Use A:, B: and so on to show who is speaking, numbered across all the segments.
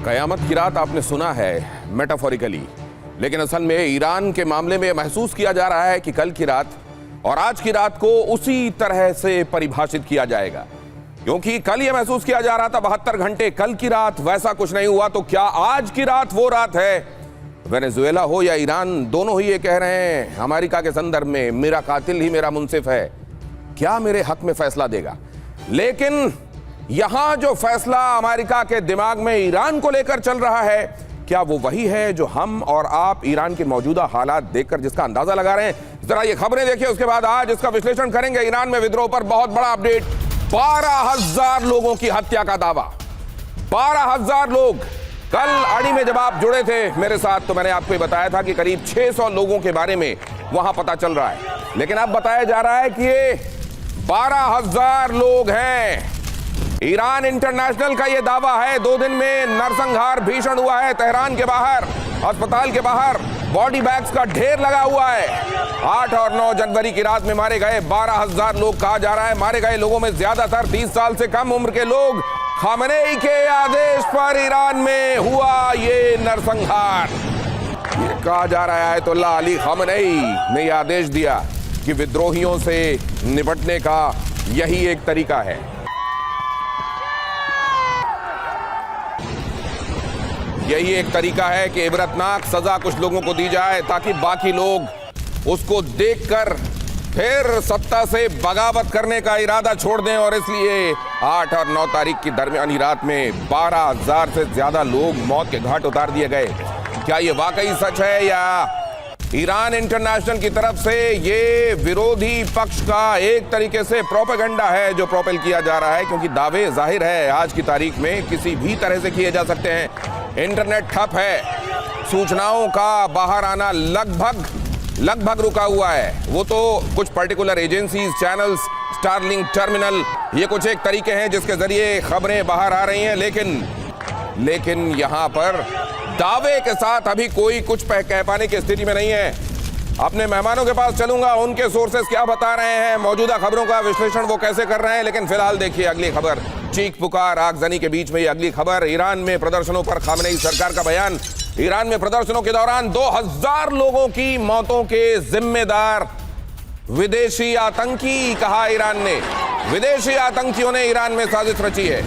A: कयामत की रात आपने सुना है मेटाफोरिकली, लेकिन असल में ईरान के मामले में महसूस किया जा रहा है कि कल की रात और आज की रात को उसी तरह से परिभाषित किया जाएगा। क्योंकि कल यह महसूस किया जा रहा था 72 घंटे कल की रात वैसा कुछ नहीं हुआ, तो क्या आज की रात वो रात है? वेनेजुएला हो या ईरान, दोनों ही ये कह रहे हैं अमेरिका के संदर्भ में मेरा कातिल ही मेरा मुंसिफ है, क्या मेरे हक में फैसला देगा। लेकिन यहां जो फैसला अमेरिका के दिमाग में ईरान को लेकर चल रहा है, क्या वो वही है जो हम और आप ईरान के मौजूदा हालात देखकर जिसका अंदाजा लगा रहे हैं? जरा ये खबरें देखिए, उसके बाद आज इसका विश्लेषण करेंगे। ईरान में विद्रोह पर बहुत बड़ा अपडेट। 12,000 लोगों की हत्या का दावा। 12,000 लोग। कल आड़ी में जब आप जुड़े थे मेरे साथ तो मैंने आपको बताया था कि करीब 600 लोगों के बारे में वहां पता चल रहा है, लेकिन अब बताया जा रहा है कि ये 12,000 लोग हैं। ईरान इंटरनेशनल का यह दावा है। 2 दिन में नरसंहार भीषण हुआ है। तेहरान के बाहर, अस्पताल के बाहर बॉडी बैग्स का ढेर लगा हुआ है। 8 और 9 जनवरी की रात में मारे गए 12,000 लोग कहा जा रहा है। मारे गए लोगों में ज्यादातर 30 साल से कम उम्र के लोग। खामेनेई के आदेश पर ईरान में हुआ ये नरसंहार। ये कहा जा रहा है आयतुल्लाह अली खामेनेई ने यह आदेश दिया कि विद्रोहियों से निपटने का यही एक तरीका है। यही एक तरीका है कि इबरतनाक सजा कुछ लोगों को दी जाए ताकि बाकी लोग उसको देखकर फिर सत्ता से बगावत करने का इरादा छोड़ दें। और इसलिए 8 और 9 तारीख की दरमियानी रात में 12,000 से ज्यादा लोग मौत के घाट उतार दिए गए। क्या ये वाकई सच है या ईरान इंटरनेशनल की तरफ से ये विरोधी पक्ष का एक तरीके से प्रोपेगेंडा है जो प्रोपेल किया जा रहा है? क्योंकि दावे जाहिर है आज की तारीख में किसी भी तरह से किए जा सकते हैं। इंटरनेट ठप है, सूचनाओं का बाहर आना लगभग रुका हुआ है। वो तो कुछ particular agencies, channels, Starlink terminal, ये कुछ एक तरीके हैं जिसके जरिए खबरें बाहर आ रही हैं, लेकिन यहां पर दावे के साथ अभी कोई कुछ कह पाने की स्थिति में नहीं है। अपने मेहमानों के पास चलूंगा, उनके सोर्सेस क्या बता रहे हैं, मौजूदा खबरों का विश्लेषण वो कैसे कर रहे हैं। लेकिन फिलहाल देखिए अगली खबर। चीख पुकार आगजनी के बीच में ये अगली खबर। ईरान में प्रदर्शनों पर खामेनेई सरकार का बयान। ईरान में प्रदर्शनों के दौरान 2,000 लोगों की मौतों के जिम्मेदार विदेशी आतंकी कहा ईरान ने। विदेशी आतंकियों ने ईरान में साजिश रची है।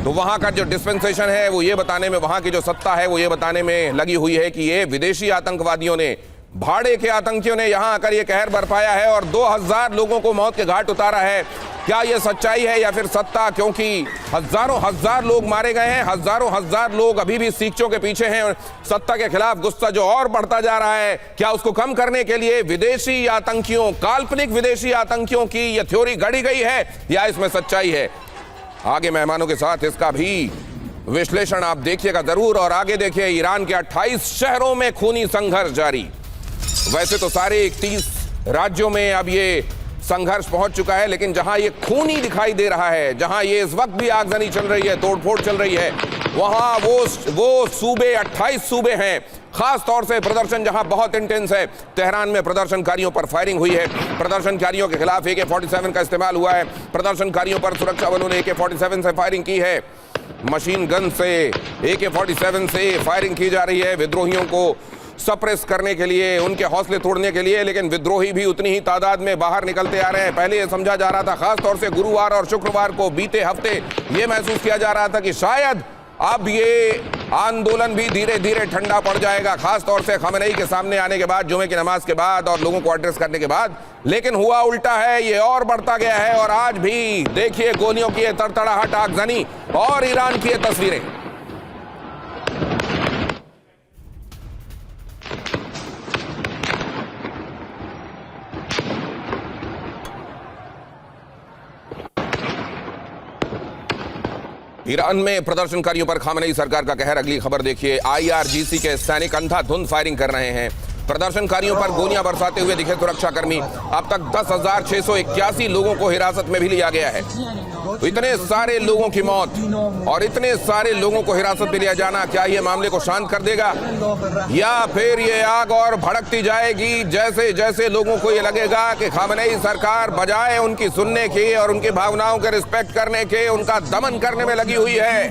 A: तो वहां का जो डिस्पेंसेशन है वो ये बताने में, वहां की जो सत्ता है वो ये बताने में लगी हुई है कि ये विदेशी आतंकवादियों ने, भाड़े के आतंकियों ने यहां आकर ये कहर बरपाया है और 2,000 लोगों को मौत के घाट उतारा है। क्या ये सच्चाई है या फिर सत्ता? क्योंकि हजार लोग मारे गए हैं, हजार लोग अभी भी सीखचों के पीछे हैं। सत्ता के खिलाफ गुस्सा जो और बढ़ता जा रहा है, क्या उसको कम करने के लिए विदेशी आतंकियों, काल्पनिक विदेशी आतंकियों की यह थ्योरी गढ़ी गई है या इसमें सच्चाई है? आगे मेहमानों के साथ इसका भी विश्लेषण आप देखिएगा जरूर। और आगे देखिए, ईरान के 28 शहरों में खूनी संघर्ष जारी। वैसे तो सारे 31 राज्यों में अब ये संघर्ष पहुंच चुका है, लेकिन जहां ये खूनी दिखाई दे रहा है, जहां ये इस वक्त भी आगजनी चल रही है, तोड़फोड़ चल रही है, वहां वो सूबे 28 सूबे हैं। खास तौर से प्रदर्शन जहां बहुत इंटेंस है। तेहरान में प्रदर्शनकारियों पर फायरिंग हुई है। प्रदर्शनकारियों के खिलाफ AK-47 का इस्तेमाल हुआ है। प्रदर्शनकारियों पर सुरक्षा बलों ने AK-47 से फायरिंग की है। मशीन गन से, AK-47 से फायरिंग की जा रही है विद्रोहियों को सप्रेस करने के लिए, उनके हौसले तोड़ने के लिए। लेकिन विद्रोही भी उतनी ही तादाद में बाहर निकलते आ रहे हैं। पहले यह समझा जा रहा था, खास तौर से गुरुवार और शुक्रवार को बीते हफ्ते यह महसूस किया जा रहा था कि शायद अब ये आंदोलन भी धीरे धीरे ठंडा पड़ जाएगा, खास तौर से खामेनेई के सामने आने के बाद, जुमे की नमाज के बाद और लोगों को एड्रेस करने के बाद। लेकिन हुआ उल्टा है, ये और बढ़ता गया है। और आज भी देखिए गोलियों की तड़तड़ाहट, आगजनी और ईरान की तस्वीरें। ईरान में प्रदर्शनकारियों पर खामेनेई सरकार का कहर। अगली खबर देखिए। IRGC के सैनिक अंधाधुंध फायरिंग कर रहे हैं। प्रदर्शनकारियों पर गोलियां बरसाते हुए दिखे सुरक्षाकर्मी। अब तक 10,681 लोगों को हिरासत में भी लिया गया है। तो इतने सारे लोगों की मौत और इतने सारे लोगों को हिरासत में लिया जाना, क्या ये मामले को शांत कर देगा या फिर ये आग और भड़कती जाएगी? जैसे जैसे लोगों को ये लगेगा कि खामेनेई सरकार बजाय उनकी सुनने की और उनकी भावनाओं के रिस्पेक्ट करने के, उनका दमन करने में लगी हुई है।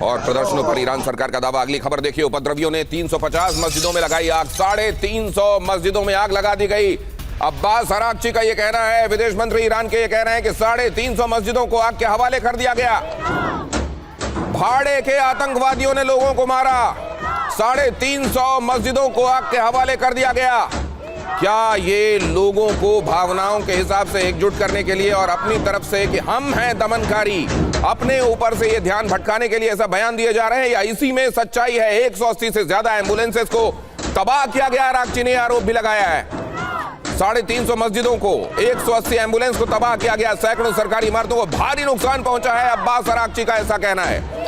A: और प्रदर्शनों पर ईरान सरकार का दावा। अगली खबर देखिए, उपद्रवियों ने 350 मस्जिदों में लगाई आग। 350 मस्जिदों में आग लगा दी गई। अब्बास अराक्ची का यह कहना है, विदेश मंत्री ईरान के ये कह रहे हैं कि 350 मस्जिदों को आग के हवाले कर दिया गया। भाड़े के आतंकवादियों ने लोगों को मारा। 350 मस्जिदों को आग के हवाले कर दिया गया। क्या ये लोगों को भावनाओं के हिसाब से एकजुट करने के लिए और अपनी तरफ से कि हम हैं दमनकारी, अपने ऊपर से ये ध्यान भटकाने के लिए ऐसा बयान दिए जा रहे हैं, या इसी में सच्चाई है? 180 से ज्यादा एम्बुलेंसेस को तबाह किया गया। अराक्ची ने आरोप भी लगाया है। 350 मस्जिदों को, 180 एम्बुलेंस को तबाह किया गया। सैकड़ों सरकारी इमारतों को भारी नुकसान पहुंचा है। अब्बास अराक्ची का ऐसा कहना है।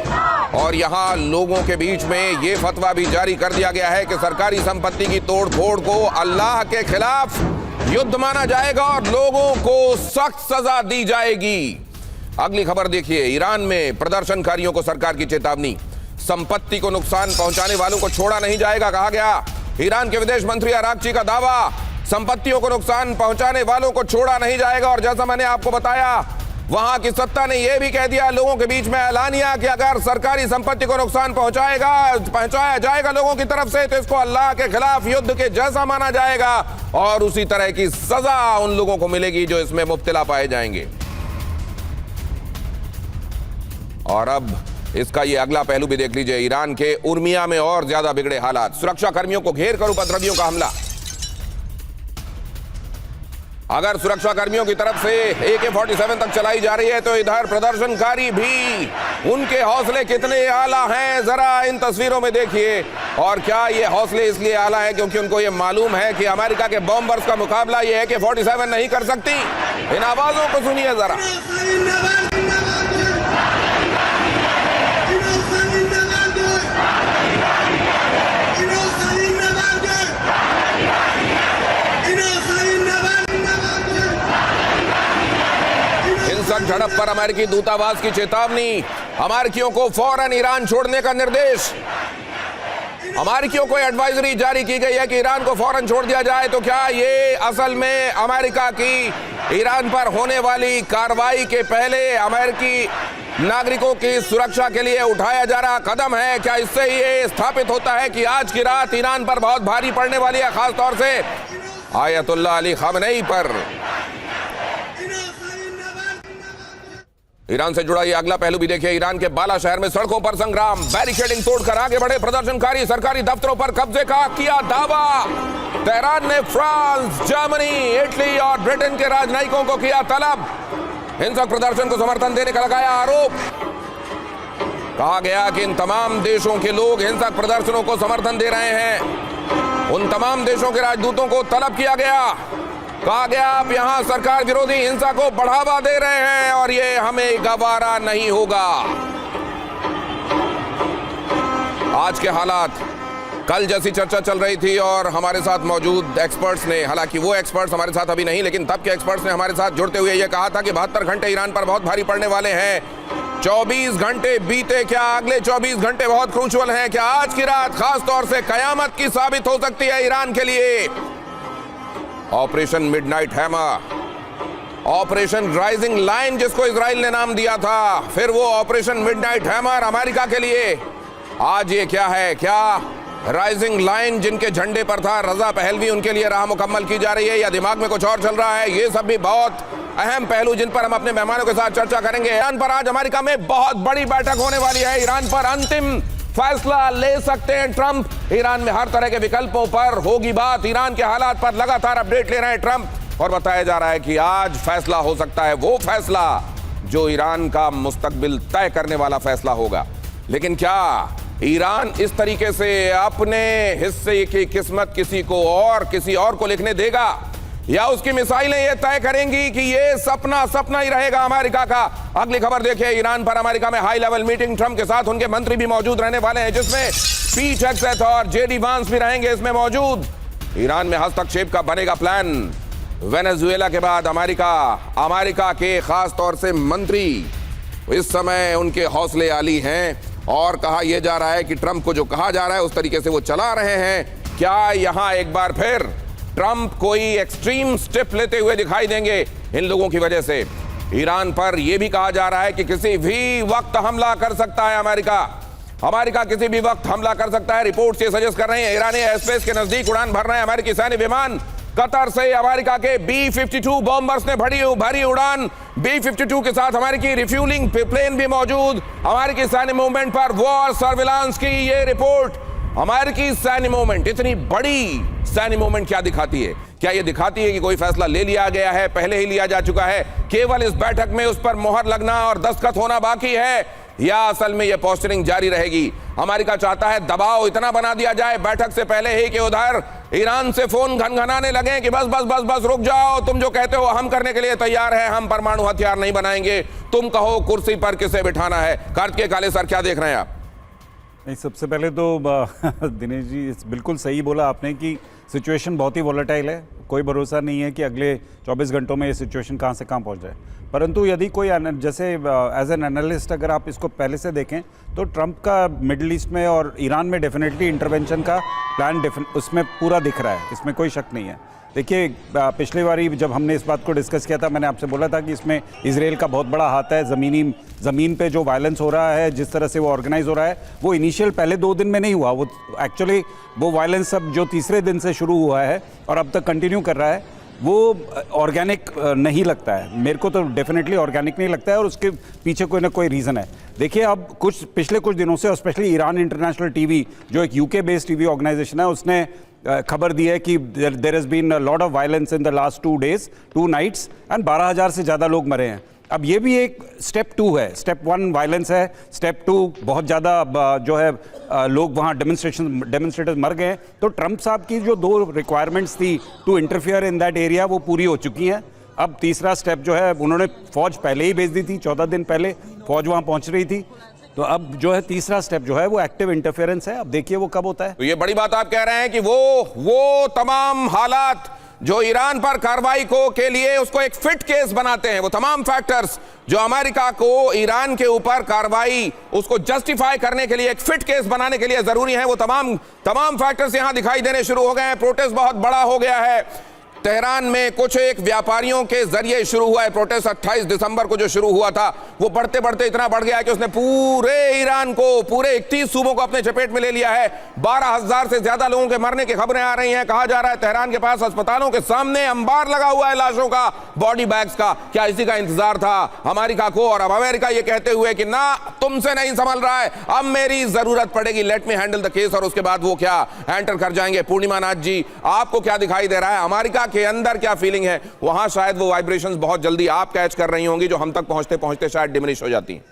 A: और यहां लोगों के बीच में यह फतवा भी जारी कर दिया गया है कि सरकारी संपत्ति की तोड़फोड़ को अल्लाह के खिलाफ युद्ध माना जाएगा और लोगों को सख्त सजा दी जाएगी। अगली खबर देखिए, ईरान में प्रदर्शनकारियों को सरकार की चेतावनी। संपत्ति को नुकसान पहुंचाने वालों को छोड़ा नहीं जाएगा, कहा गया। ईरान के विदेश मंत्री अराक्ची का दावा, संपत्तियों को नुकसान पहुंचाने वालों को छोड़ा नहीं जाएगा। और जैसा मैंने आपको बताया, वहां की सत्ता ने यह भी कह दिया लोगों के बीच में ऐलानिया कि अगर सरकारी संपत्ति को नुकसान पहुंचाया जाएगा लोगों की तरफ से, तो इसको अल्लाह के खिलाफ युद्ध के जैसा माना जाएगा और उसी तरह की सजा उन लोगों को मिलेगी जो इसमें मुब्तला पाए जाएंगे। और अब इसका ये अगला पहलू भी देख लीजिए। ईरान के उर्मिया में और ज्यादा बिगड़े हालात। सुरक्षा कर्मियों को घेर कर उपद्रवियों का हमला। अगर सुरक्षा कर्मियों की तरफ से AK-47 तक चलाई जा रही है, तो इधर प्रदर्शनकारी भी, उनके हौसले कितने आला हैं जरा इन तस्वीरों में देखिए। और क्या ये हौसले इसलिए आला है क्योंकि उनको ये मालूम है कि अमेरिका के बॉम्बर्स का मुकाबला ये AK-47 नहीं कर सकती। इन आवाजों को सुनिए जरा। झड़प पर अमेरिकी दूतावास की चेतावनी। अमेरिकियों को फौरन ईरान छोड़ने का निर्देश। अमेरिकियों को एडवाइजरी जारी की गई है कि ईरान को फौरन छोड़ दिया जाए। तो क्या ये असल में अमेरिका की ईरान पर होने वाली कार्रवाई के पहले अमेरिकी नागरिकों की सुरक्षा के लिए उठाया जा रहा कदम है? क्या इससे ये स्थापित होता है कि आज की रात ईरान पर बहुत भारी पड़ने वाली है, खासतौर से आयतुल्लाह अली खामेनी पर? ईरान से जुड़ा ये अगला पहलू भी देखिए। ईरान के बाला शहर में सड़कों पर संग्राम। बैरिकेडिंग तोड़कर आगे बढ़े प्रदर्शनकारी। सरकारी दफ्तरों पर कब्जे का किया दावा। तेहरान ने फ्रांस, जर्मनी, इटली और ब्रिटेन के राजनयिकों को किया तलब। हिंसक प्रदर्शन को समर्थन देने का लगाया आरोप। कहा गया कि इन तमाम देशों के लोग हिंसक प्रदर्शनों को समर्थन दे रहे हैं। उन तमाम देशों के राजदूतों को तलब किया गया। कहा गया आप यहां सरकार विरोधी हिंसा को बढ़ावा दे रहे हैं और ये हमें गवारा नहीं होगा। आज के हालात, कल जैसी चर्चा चल रही थी और हमारे साथ मौजूद एक्सपर्ट्स ने, हालांकि वो एक्सपर्ट्स हमारे साथ अभी नहीं, लेकिन तब के एक्सपर्ट्स ने हमारे साथ जुड़ते हुए ये कहा था कि 72 घंटे ईरान पर बहुत भारी पड़ने वाले हैं। 24 घंटे बीते, क्या अगले 24 घंटे बहुत क्रूशियल हैं? क्या आज की रात खासतौर से कयामत की साबित हो सकती है ईरान के लिए? Operation midnight hammer, operation rising line जिसको इजराइल ने नाम दिया था, फिर वो ऑपरेशन मिडनाइट हैमर अमेरिका के लिए। आज ये क्या है? क्या राइजिंग लाइन जिनके झंडे पर था रजा पहलवी, उनके लिए राह मुकम्मल की जा रही है या दिमाग में कुछ और चल रहा है? ये सब भी बहुत अहम पहलू जिन पर हम अपने मेहमानों के साथ चर्चा करेंगे। ईरान पर आज अमेरिका में बहुत बड़ी बैठक होने वाली है। ईरान पर अंतिम फैसला ले सकते हैं ट्रंप। ईरान में हर तरह के विकल्पों पर होगी बात। ईरान के हालात पर लगातार अपडेट ले रहे हैं ट्रंप और बताया जा रहा है कि आज फैसला हो सकता है, वो फैसला जो ईरान का मुस्तकबिल तय करने वाला फैसला होगा। लेकिन क्या ईरान इस तरीके से अपने हिस्से की किस्मत किसी और को लिखने देगा, या उसकी मिसाइलें ये तय करेंगी कि ये सपना ही रहेगा अमेरिका का? अगली खबर देखिए, ईरान पर अमेरिका में हाई लेवल मीटिंग। ट्रंप के साथ उनके मंत्री भी मौजूद रहने वाले हैं, जिसमें पीट हेगसेथ और JD वांस भी रहेंगे इसमें मौजूद। ईरान में हस्तक्षेप का बनेगा प्लान। वेनेजुएला के बाद अमेरिका के खास तौर से मंत्री इस समय उनके हौसले आली हैं और कहा यह जा रहा है कि ट्रंप को जो कहा जा रहा है उस तरीके से वो चला रहे हैं। क्या यहां एक बार फिर ट्रंप कोई एक्सट्रीम स्टेप लेते हुए दिखाई देंगे इन लोगों की वजह से। ईरान पर यह भी कहा जा रहा है कि किसी भी वक्त हमला कर सकता है अमेरिका किसी भी वक्त हमला कर सकता है। रिपोर्ट्स ये सजेस्ट कर रहे हैं ईरानी एयरस्पेस के नजदीक उड़ान भर रहे हैं अमेरिकी सैन्य विमान। कतर से अमेरिका के B-52 बॉम्बर्स ने भरी उड़ान। B-52 के साथ अमेरिकी रिफ्यूलिंग प्लेन भी मौजूद। अमेरिकी सैन्य मूवमेंट पर वॉर सर्विलांस की ये रिपोर्ट। अमेरिकी सैन्य मूवमेंट, इतनी बड़ी सैन्य मूवमेंट क्या दिखाती है? क्या यह दिखाती है कि कोई फैसला ले लिया गया है, पहले ही लिया जा चुका है, केवल इस बैठक में उस पर मोहर लगना और दस्तखत होना बाकी है, या असल में यह पोस्टरिंग जारी रहेगी? अमेरिका चाहता है दबाव इतना बना दिया जाए बैठक से पहले ही कि उधर ईरान से फोन घनघनाने लगे कि बस बस बस बस रुक जाओ, तुम जो कहते हो हम करने के लिए तैयार हैं, हम परमाणु हथियार नहीं बनाएंगे, तुम कहो कुर्सी पर किसे बिठाना है। कार्तिकेय काले सर, क्या देख रहे हैं आप?
B: नहीं, सबसे पहले तो दिनेश जी बिल्कुल सही बोला आपने कि सिचुएशन बहुत ही वॉलेटाइल है। कोई भरोसा नहीं है कि अगले 24 घंटों में ये सिचुएशन कहाँ से कहाँ पहुँच जाए। परंतु यदि कोई जैसे एज एन एनालिस्ट अगर आप इसको पहले से देखें तो ट्रंप का मिडिल ईस्ट में और ईरान में डेफिनेटली इंटरवेंशन का प्लान उसमें पूरा दिख रहा है, इसमें कोई शक नहीं है। देखिए, पिछली बारी जब हमने इस बात को डिस्कस किया था, मैंने आपसे बोला था कि इसमें इजराइल का बहुत बड़ा हाथ है। ज़मीन पे जो वायलेंस हो रहा है, जिस तरह से वो ऑर्गेनाइज हो रहा है, वो इनिशियल पहले 2 दिन में नहीं हुआ। वो एक्चुअली वो वायलेंस अब जो तीसरे दिन से शुरू हुआ है और अब तक कंटिन्यू कर रहा है, वो ऑर्गेनिक नहीं लगता है। मेरे को तो डेफिनेटली ऑर्गेनिक नहीं लगता है और उसके पीछे कोई ना कोई रीज़न है। देखिए, अब पिछले कुछ दिनों से और स्पेशली ईरान इंटरनेशनल टीवी, जो एक यूके बेस्ड टीवी ऑर्गेनाइजेशन है, उसने खबर दी है कि there has been a lot of violence in the last 2 days 2 nights and 12,000 से ज़्यादा लोग मरे हैं। अब ये भी एक स्टेप 2 है। स्टेप 1 वायलेंस है, स्टेप 2 बहुत ज़्यादा जो है लोग वहाँ डेमोन्स्ट्रेटर्स मर गए हैं। तो ट्रंप साहब की जो 2 रिक्वायरमेंट्स थी to interfere in that area, वो पूरी हो चुकी हैं। अब तीसरा स्टेप जो है, उन्होंने फौज पहले ही भेज दी थी, 14 दिन पहले फौज वहाँ पहुँच रही थी। तो अब जो है तीसरा स्टेप जो है वो एक्टिव इंटरफेरेंस है। अब देखिए वो कब होता है।
A: तो ये बड़ी बात आप कह रहे हैं कि वो तमाम हालात जो ईरान पर कार्रवाई के लिए उसको एक फिट केस बनाते हैं, वो तमाम फैक्टर्स जो अमेरिका को ईरान के ऊपर कार्रवाई उसको जस्टिफाई करने के लिए, एक फिट केस बनाने के लिए जरूरी है, वो तमाम फैक्टर्स यहां दिखाई देने शुरू हो गए हैं। प्रोटेस्ट बहुत बड़ा हो गया है। तेहरान में कुछ एक व्यापारियों के जरिए शुरू हुआ है प्रोटेस्ट। 28 दिसंबर को जो शुरू हुआ था, वो बढ़ते बढ़ते इतना बढ़ गया है कि उसने पूरे ईरान को, पूरे 31 सूबों को अपने चपेट में ले लिया है। 12,000 से ज्यादा लोगों के मरने की खबरें आ रही हैं। कहा जा रहा है तेहरान के पास अस्पतालों के सामने अंबार लगा हुआ है लाशों का, बॉडी बैग्स का। क्या इसी का इंतजार था अमेरिका को? और अब अमेरिका ये कहते हुए कि ना, तुमसे नहीं संभल रहा है, अब मेरी जरूरत पड़ेगी, let me handle the case. और उसके बाद वो क्या एंटर कर जाएंगे। पूर्णिमा नाथ जी, आपको क्या दिखाई दे रहा है? अमेरिका के अंदर क्या फीलिंग है? वहां शायद वो वाइब्रेशंस बहुत जल्दी आप कैच कर रही होंगी, जो हम तक पहुंचते पहुंचते शायद डिमिनिश हो जाती हैं।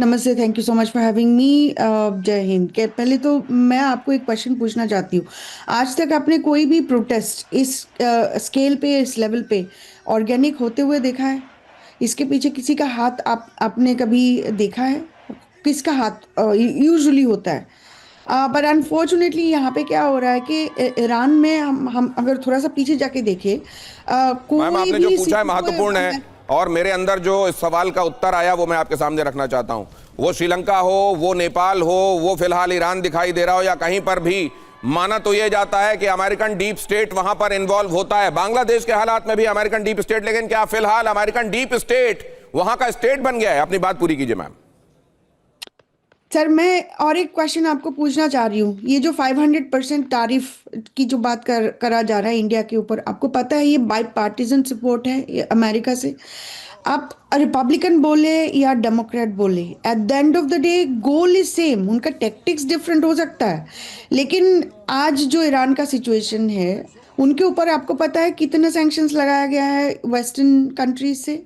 C: नमस्ते, thank you so much for having me. जय हिंद। के पहले तो मैं आपको एक क्वेश्चन पूछना चाहती हूँ। आज तक आपने कोई भी प्रोटेस्ट इस स्केल पे, इस लेवल पे ऑर्गेनिक होते हुए देखा है? इसके पीछे किसी का हाथ आपने कभी देखा है? किसका हाथ यूजुअली होता है? पर अनफॉर्चुनेटली यहाँ पे क्या हो रहा है कि ईरान में हम अगर थोड़ा सा पीछे जाके देखें,
A: मैम, आपने जो पूछा है महत्वपूर्ण है और मेरे अंदर जो इस सवाल का उत्तर आया वो मैं आपके सामने रखना चाहता हूं। वो श्रीलंका हो, वो नेपाल हो, वो फिलहाल ईरान दिखाई दे रहा हो, या कहीं पर भी माना तो यह जाता है कि अमेरिकन डीप स्टेट वहां पर इन्वॉल्व होता है। बांग्लादेश के हालात में भी अमेरिकन डीप स्टेट, लेकिन क्या फिलहाल अमेरिकन डीप स्टेट वहां का स्टेट बन गया है? अपनी बात पूरी कीजिए मैम।
C: सर, मैं और एक क्वेश्चन आपको पूछना चाह रही हूँ। ये जो 500% तारीफ की जो बात करा जा रहा है इंडिया के ऊपर, आपको पता है ये बाई पार्टीजन सपोर्ट है ये अमेरिका से। आप रिपब्लिकन बोले या डेमोक्रेट बोले, at the end of the day goal is same. उनका टैक्टिक्स डिफरेंट हो सकता है, लेकिन आज जो ईरान का सिचुएशन है, उनके ऊपर आपको पता है कितना सैंक्शंस लगाया गया है वेस्टर्न कंट्रीज से?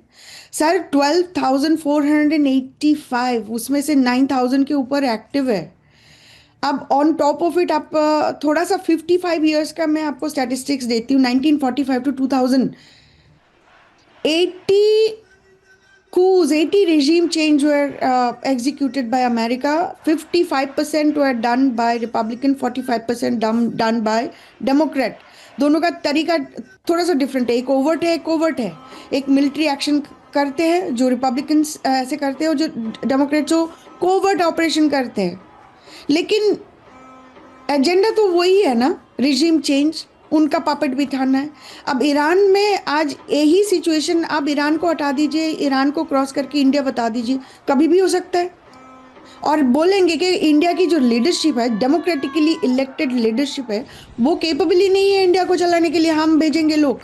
C: सर, 12,485, उसमें से 9,000 के ऊपर एक्टिव है। अब ऑन टॉप ऑफ इट आप थोड़ा सा 55 ईयर्स का मैं आपको स्टैटिस्टिक्स देती हूँ। 1945 to 2000 80 regime change were executed by America. 55% were done by Republican, 45% done by Democrat. दोनों का तरीका थोड़ा सा डिफरेंट है। एक ओवर्ट है, एक कोवर्ट है। एक मिलिट्री एक्शन करते हैं जो रिपब्लिकन्स ऐसे करते हैं, और जो डेमोक्रेट्स जो कोवर्ट ऑपरेशन करते हैं। लेकिन एजेंडा तो वही है ना, रिजीम चेंज। उनका पापेट बिठाना है। अब ईरान में आज यही सिचुएशन, आप ईरान को हटा दीजिए, ईरान को क्रॉस करके इंडिया बता दीजिए, कभी भी हो सकता है। और बोलेंगे कि इंडिया की जो लीडरशिप है, डेमोक्रेटिकली इलेक्टेड लीडरशिप है, वो केपेबल ही नहीं है इंडिया को चलाने के लिए। हम भेजेंगे लोग,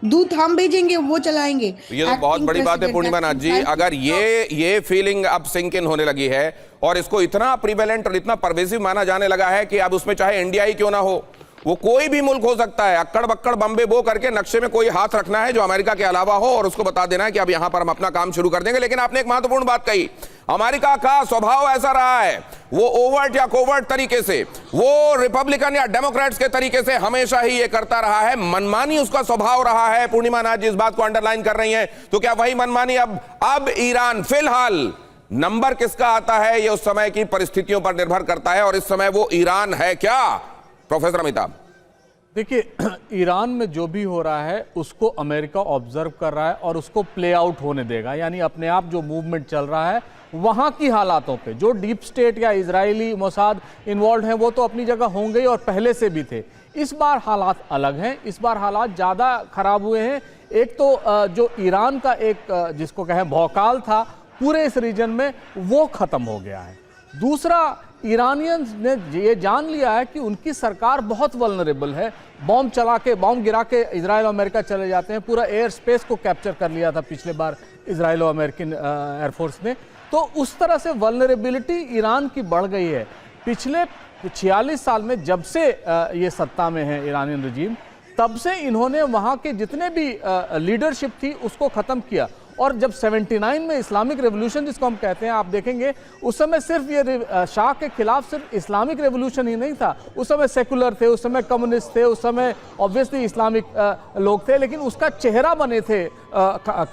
C: दूत हम भेजेंगे, वो चलाएंगे।
A: ये तो बहुत बड़ी बात है पूर्णिमा नाथ जी। अगर ये फीलिंग अब सिंक इन होने लगी है और इसको इतना प्रिवेलेंट और इतना परवेसिव माना जाने लगा है कि अब उसमें चाहे इंडिया ही क्यों ना हो, वो कोई भी मुल्क हो सकता है, अक्कड़ बक्कड़ बम्बे बो करके नक्शे में कोई हाथ रखना है जो अमेरिका के अलावा हो और उसको बता देना है कि अब यहां पर हम अपना काम शुरू कर देंगे। लेकिन आपने एक महत्वपूर्ण बात कही, अमेरिका का स्वभाव ऐसा रहा है, वो ओवर्ट या कोवर्ट तरीके से, वो रिपब्लिकन या डेमोक्रेट्स के तरीके से हमेशा ही ये करता रहा है, मनमानी उसका स्वभाव रहा है। पूर्णिमा नाथ जी इस बात को अंडरलाइन कर रही हैं, तो क्या वही मनमानी अब ईरान, फिलहाल नंबर किसका आता है ये उस समय की परिस्थितियों पर निर्भर करता है, और इस समय वो ईरान है क्या प्रोफेसर अमिताभ?
D: देखिए, ईरान में जो भी हो रहा है उसको अमेरिका ऑब्जर्व कर रहा है और उसको प्ले आउट होने देगा। यानी अपने आप जो मूवमेंट चल रहा है वहाँ की हालातों पे जो डीप स्टेट या इजरायली मोसाद इन्वॉल्व हैं वो तो अपनी जगह होंगे ही और पहले से भी थे। इस बार हालात अलग हैं, इस बार हालात ज़्यादा खराब हुए हैं। एक तो जो ईरान का एक जिसको कहें भौकाल था पूरे इस रीजन में, वो ख़त्म हो गया है। दूसरा, ईरानियंस ने ये जान लिया है कि उनकी सरकार बहुत वल्नरेबल है। बॉम्ब गिरा के इजराइल और अमेरिका चले जाते हैं। पूरा एयर स्पेस को कैप्चर कर लिया था पिछले बार इजराइल और अमेरिकन एयरफोर्स ने। तो उस तरह से वल्नरेबिलिटी ईरान की बढ़ गई है। पिछले 46 साल में जब से ये सत्ता में है इरानियन रजीम, तब से इन्होंने वहाँ के जितने भी लीडरशिप थी उसको ख़त्म किया। और जब 79 में इस्लामिक रेवोल्यूशन जिसको हम कहते हैं, आप देखेंगे उस समय सिर्फ ये शाह के खिलाफ सिर्फ इस्लामिक रेवोल्यूशन ही नहीं था, उस समय सेकुलर थे, उस समय कम्युनिस्ट थे, उस समय ऑब्वियसली इस्लामिक लोग थे, लेकिन उसका चेहरा बने थे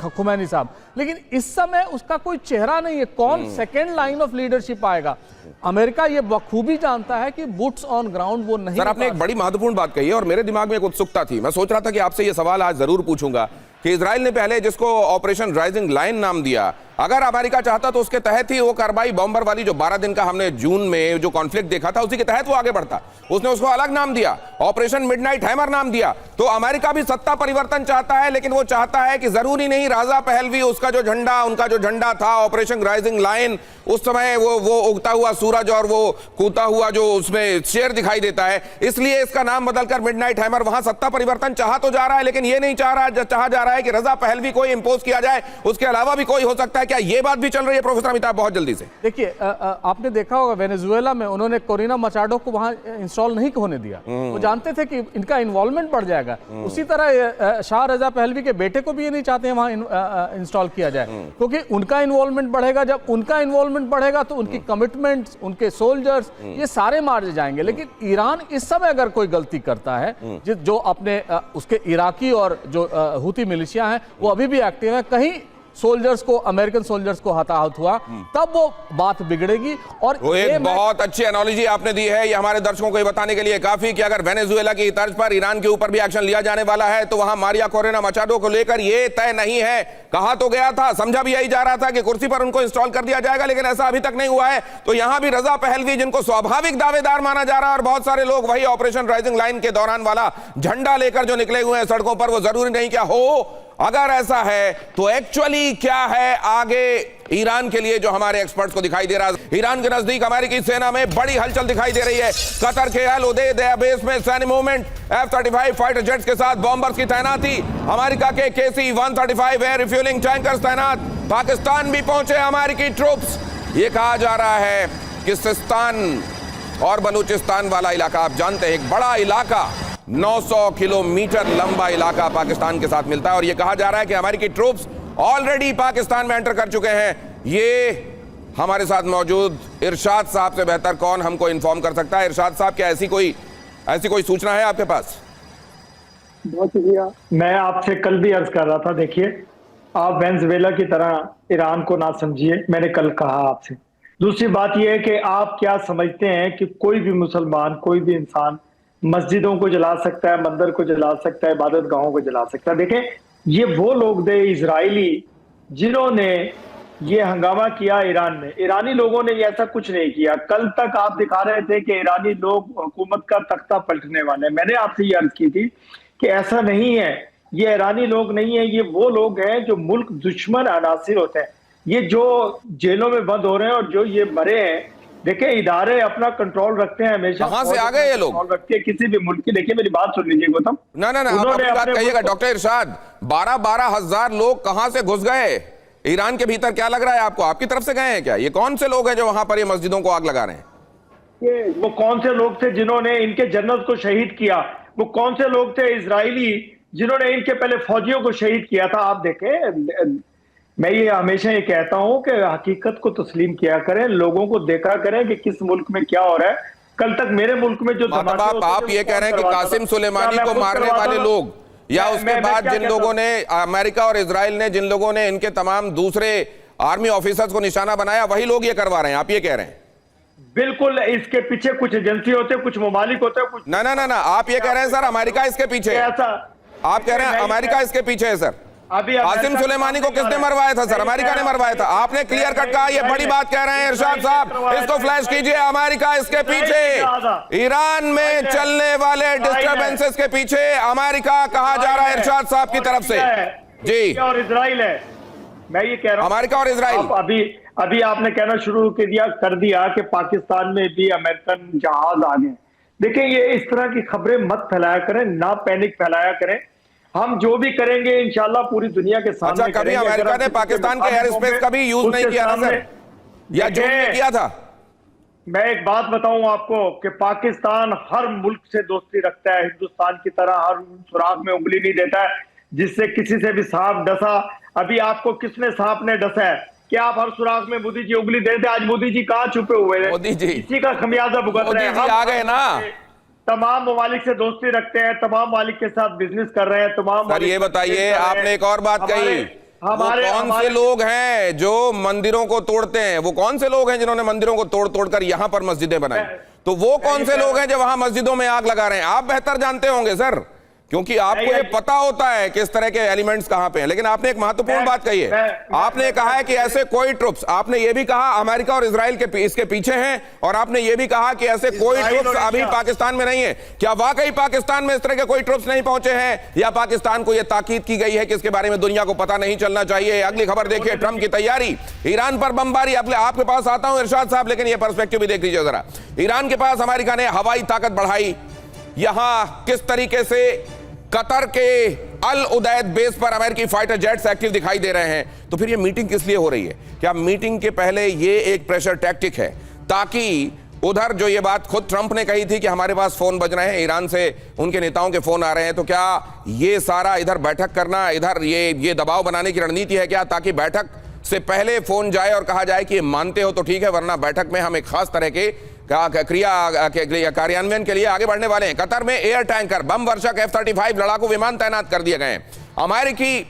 D: खुमैनी साहब। लेकिन इस समय उसका कोई चेहरा नहीं है। कौन सेकेंड लाइन ऑफ लीडरशिप आएगा? अमेरिका ये बखूबी जानता है कि बूट्स ऑन ग्राउंड वो नहीं।
A: सर, आपने एक बड़ी महत्वपूर्ण बात कही है और मेरे दिमाग में एक उत्सुकता थी। मैं सोच रहा था कि आपसे ये सवाल आज जरूर पूछूंगा कि इजराइल ने पहले जिसको ऑपरेशन राइजिंग लाइन नाम दिया, अगर अमेरिका चाहता तो उसके तहत ही वो कार्रवाई बॉम्बर वाली जो 12 दिन का हमने जून में जो कॉन्फ्लिक्ट देखा था उसी के तहत वो आगे बढ़ता। उसने उसको अलग नाम दिया, ऑपरेशन मिडनाइट हैमर नाम दिया। तो अमेरिका भी सत्ता परिवर्तन चाहता है, लेकिन वो चाहता है कि जरूरी नहीं राजा पहलवी उसका जो झंडा, उनका जो झंडा था ऑपरेशन राइजिंग लाइन, उस समय वो उगता हुआ सूरज और वो कूदता हुआ जो उसमें शेर दिखाई देता है, इसलिए इसका नाम बदलकर मिडनाइट हैमर। वहां सत्ता परिवर्तन चाहा तो जा रहा है, लेकिन ये नहीं चाहा जा रहा है कि रजा पहलवी कोई इंपोज किया जाए, उसके अलावा भी कोई हो सकता है। क्या ये बात भी चल रही है प्रोफेसर अमिताभ? बहुत जल्दी से देखिए,
D: आपने देखा होगा वेनेजुएला में उन्होंने कोरिना मचाडो को वहां इंस्टॉल नहीं होने दिया। वो जानते थे कि इनका इन्वॉल्वमेंट बढ़ जाएगा। उसी तरह शाह रजा पहलवी के बेटे को भी ये नहीं चाहते हैं वहां इंस्टॉल किया जाए, क्योंकि उनका इन्वॉल्वमेंट बढ़ेगा। जब उनका इन्वॉल्वमेंट बढ़ेगा तो उनकी कमिटमेंट्स, उनके सोल्जर्स, ये सारे मारे जाएंगे। लेकिन ईरान इस समय अगर कोई गलती करता है, जो अपने उसके इराकी और जो हुती मिलिशिया हैं वो अभी भी एक्टिव है, कहीं सोल्जर्स को, अमेरिकन सोल्जर्स को हताहत हुआ, तब वो बात बिगड़ेगी। और
A: वो एक बहुत अच्छी एनालॉजी आपने दी है, ये हमारे दर्शकों को ये बताने के लिए काफी कि अगर वेनेजुएला की तर्ज पर ईरान के ऊपर भी एक्शन लिया जाने वाला है तो वहां मारिया कोरेना मचाडो को लेकर ये तय नहीं है। कहा तो गया था, समझा भी यही जा रहा था कि कुर्सी पर उनको इंस्टॉल कर दिया जाएगा, लेकिन ऐसा अभी तक नहीं हुआ है। तो यहां भी रजा पहलवी, जिनको स्वाभाविक दावेदार माना जा रहा है, और बहुत सारे लोग वही ऑपरेशन राइजिंग लाइन के दौरान वाला झंडा लेकर जो निकले हुए हैं सड़कों पर, वो जरूरी नहीं क्या हो। अगर ऐसा है तो एक्चुअली क्या है आगे ईरान के लिए जो हमारे एक्सपर्ट्स को दिखाई दे रहा है? ईरान के नजदीक अमेरिकी सेना में बड़ी हलचल दिखाई दे रही है। कतर के अल उदेद एयरबेस में सैन्य मूवमेंट, F-35 फाइटर जेट्स के साथ बॉम्बर्स की तैनाती, अमेरिका के KC-135 एयर रिफ्यूलिंग टैंकर्स तैनात, पाकिस्तान भी पहुंचे अमेरिकी ट्रूप्स। ये कहा जा रहा है कि सिस्तान और बलूचिस्तान वाला इलाका, आप जानते हैं एक बड़ा इलाका, 900 किलोमीटर लंबा इलाका पाकिस्तान के साथ मिलता है, और यह कहा जा रहा है कि अमेरिकी ट्रूप्स ऑलरेडी पाकिस्तान में एंटर कर चुके हैं। ये हमारे साथ मौजूद इरशाद साहब से बेहतर कौन हमको इन्फॉर्म कर सकता है? इरशाद साहब, क्या ऐसी कोई सूचना है आपके पास?
E: बहुत शुक्रिया। मैं आपसे कल भी अर्ज कर रहा था, देखिए आप वेनेजुएला की तरह ईरान को ना समझिए, मैंने कल कहा आपसे। दूसरी बात यह है कि आप क्या समझते हैं कि कोई भी मुसलमान, कोई भी इंसान मस्जिदों को जला सकता है, मंदिर को जला सकता है, इबादत गाहों को जला सकता है? देखें, ये वो लोग थे इजरायली जिन्होंने ये हंगामा किया ईरान ने, ईरानी लोगों ने ये ऐसा कुछ नहीं किया। कल तक आप दिखा रहे थे कि ईरानी लोग हुकूमत का तख्ता पलटने वाले हैं। मैंने आपसे ये अर्ज की थी कि ऐसा नहीं है, ये ईरानी लोग नहीं है, ये वो लोग हैं जो मुल्क दुश्मन अनासिर होते हैं। ये जो जेलों में बंद हो रहे हैं और जो ये मरे हैं, देखिए इदारे अपना कंट्रोल रखते हैं हमेशा।
A: कहां से आ गए ये लोग?
E: कंट्रोल रखते हैं किसी भी मुल्क की। देखिए मेरी बात सुन लीजिए गौतम।
A: ना ना ना, आप अपनी बात कहिएगा डॉक्टर इरशाद। 12-12 हजार लोग कहां से घुस गए ईरान के भीतर? क्या लग रहा है आपको? आपकी तरफ से गए हैं क्या? ये कौन से लोग हैं जो वहां पर ये मस्जिदों को आग लगा रहे हैं?
E: वो कौन से लोग थे जिन्होंने इनके जनरल को शहीद किया? वो कौन से लोग थे इजरायली जिन्होंने इनके पहले फौजियों को शहीद किया था? आप देखें, मैं ये हमेशा ये कहता हूं कि हकीकत को तस्लीम किया करें, लोगों को देखा करें कि किस मुल्क में क्या हो रहा है। कल तक मेरे मुल्क में जो
A: मतलब आप ये कह रहे हैं कि कासिम सुलेमानी को मारने वाले लोग या उसके बाद जिन लोगों ने, अमेरिका और इजराइल ने जिन लोगों ने इनके तमाम दूसरे आर्मी ऑफिसर्स को निशाना बनाया, वही लोग ये करवा रहे हैं, आप ये कह रहे हैं?
E: बिल्कुल, इसके पीछे कुछ एजेंसी होते हैं, कुछ ममालिक होते हैं, कुछ
A: ना ना ना ना, आप ये कह रहे हैं सर अमेरिका इसके पीछे है।
E: ऐसा
A: आप कह रहे हैं अमेरिका इसके पीछे है सर?
E: अभी
A: कासिम सुलेमानी को किसने मरवाया था सर? अमेरिका ने मरवाया था। आपने क्लियर कट कहा, ये बड़ी बात कह रहे हैं इरशाद साहब, इसको फ्लैश कीजिए। अमेरिका इसके पीछे, ईरान में चलने वाले डिस्टर्बेंसेस के पीछे अमेरिका कहा जा रहा है इरशाद साहब की तरफ से। जी,
E: और इजराइल है। मैं ये कह रहा हूं
A: अमेरिका और इजराइल।
E: अभी आपने कहना शुरू कर दिया कि पाकिस्तान में भी अमेरिकन जहाज आ गए। देखिए, ये इस तरह की खबरें मत फैलाया करें, ना पैनिक फैलाया करें। हम जो भी करेंगे इंशाल्लाह पूरी दुनिया के सामने।
A: अच्छा, कभी अमेरिका ने पाकिस्तान के एयर स्पेस का भी यूज नहीं किया था सर, या जो किया था?
E: मैं एक बात बताऊं आपको कि पाकिस्तान हर मुल्क से दोस्ती रखता है, हिंदुस्तान की तरह हर सुराख में उंगली नहीं देता है जिससे किसी से भी सांप डसा। अभी आपको किसने सांप ने डसा है? क्या आप हर सुराख में मोदी जी उंगली देते? आज मोदी जी कहां छुपे हुए हैं?
A: मोदी जी
E: इसी का खमियाजा भुगत रहे हैं।
A: आ गए ना।
E: तमाम ममालिक से दोस्ती रखते हैं, तमाम मालिक के साथ बिजनेस कर रहे हैं, तमाम।
A: सर ये बताइए, आपने एक और बात कही, वो कौन से लोग हैं जो मंदिरों को तोड़ते हैं? वो कौन से लोग हैं जिन्होंने मंदिरों को तोड़ तोड़ कर यहां पर मस्जिदें बनाई? तो वो कौन से लोग हैं जो वहां मस्जिदों में आग लगा रहे हैं? आप बेहतर जानते होंगे सर, क्योंकि आपको ये पता होता है कि इस तरह के एलिमेंट्स कहां पे हैं। लेकिन आपने एक महत्वपूर्ण बात कही है, आपने कहा है कि ऐसे कोई ट्रुप्स, आपने ये भी कहा अमेरिका और इजराइल के इसके पीछे हैं, और आपने ये भी कहा कि ऐसे कोई ट्रुप्स अभी पाकिस्तान में नहीं है। क्या वाकई पाकिस्तान में इस तरह के कोई ट्रुप्स नहीं पहुंचे हैं, या पाकिस्तान को यह ताकीद की गई है कि इसके बारे में दुनिया को पता नहीं चलना चाहिए? अगली खबर देखिए, ट्रंप की तैयारी, ईरान पर बमबारी। आपके पास आता हूं इरशाद साहब, लेकिन यह पर्सपेक्टिव भी देख लीजिए जरा। ईरान के पास अमेरिका ने हवाई ताकत बढ़ाई, यहां किस तरीके से कतर के अल उदैद बेस पर अमेरिकी फाइटर जेट्स एक्टिव दिखाई दे रहे हैं। तो फिर ये मीटिंग किस लिए हो रही है? क्या मीटिंग के पहले ये एक प्रेशर टैक्टिक है ताकि उधर जो ये बात खुद ट्रंप ने कही थी कि हमारे पास फोन बज रहे हैं, ईरान से उनके नेताओं के फोन आ रहे हैं, तो क्या ये सारा इधर बैठक करना, इधर ये दबाव बनाने की रणनीति है क्या, ताकि बैठक से पहले फोन जाए और कहा जाए कि मानते हो तो ठीक है, वरना बैठक में हम एक खास तरह के कार्यान्वयन के लिए आगे बढ़ने वाले हैं? कतर में एयर टैंकर, बम वर्षक F-35 लड़ाकू विमान तैनात कर दिए गए हैं। अमेरिकी,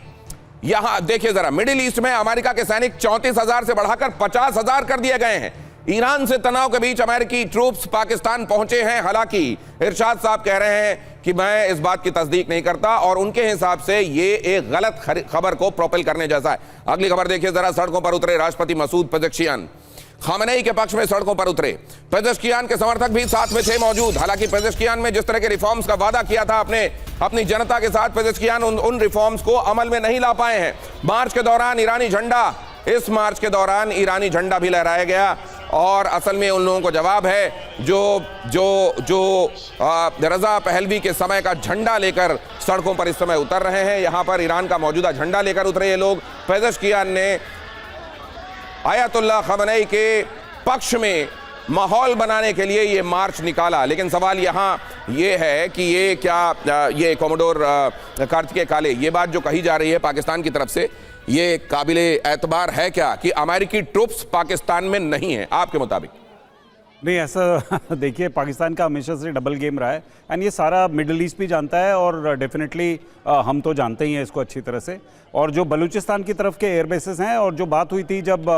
A: यहां देखिए जरा, मिडिल ईस्ट में अमेरिका के सैनिक 34,000 से बढ़ाकर 50,000 कर दिए गए हैं। ईरान से तनाव के बीच अमेरिकी ट्रूप्स पाकिस्तान पहुंचे हैं। हालांकि इरशाद साहब कह रहे हैं कि मैं इस बात की तस्दीक नहीं करता, और उनके हिसाब से ये एक गलत खबर को प्रोपेल करने जैसा है। अगली खबर देखिए जरा, सड़कों पर उतरे राष्ट्रपति मसूद पेजेश्कियान, खामेनेई के पक्ष में सड़कों पर उतरे। पेजेश्कियान के समर्थक भी साथ में थे मौजूद। हालांकि पेजेश्कियान में जिस तरह के रिफॉर्म्स का वादा किया था आपने अपनी जनता के साथ, पेजेश्कियान उन रिफॉर्म्स को अमल में नहीं ला पाए हैं। मार्च के दौरान ईरानी झंडा, इस मार्च के दौरान ईरानी झंडा भी लहराया गया, और असल में उन लोगों को जवाब है जो रजा पहलवी के समय का झंडा लेकर सड़कों पर इस समय उतर रहे हैं। यहां पर ईरान का मौजूदा झंडा लेकर उतरे ये लोग। पेजेश्कियान ने आयतुल्लाह खामेनेई के पक्ष में माहौल बनाने के लिए ये मार्च निकाला। लेकिन सवाल यहाँ ये है कि ये क्या, ये कोमोडोर कार्तिकेय काले, ये बात जो कही जा रही है पाकिस्तान की तरफ से, ये काबिले एतबार है क्या कि अमेरिकी ट्रुप्स पाकिस्तान में नहीं है आपके मुताबिक?
B: नहीं, ऐसा देखिए, पाकिस्तान का हमेशा से डबल गेम रहा है, एंड ये सारा मिडिल ईस्ट भी जानता है, और डेफिनेटली हम तो जानते ही हैं इसको अच्छी तरह से। और जो बलूचिस्तान की तरफ के एयरबेसेस हैं, और जो बात हुई थी जब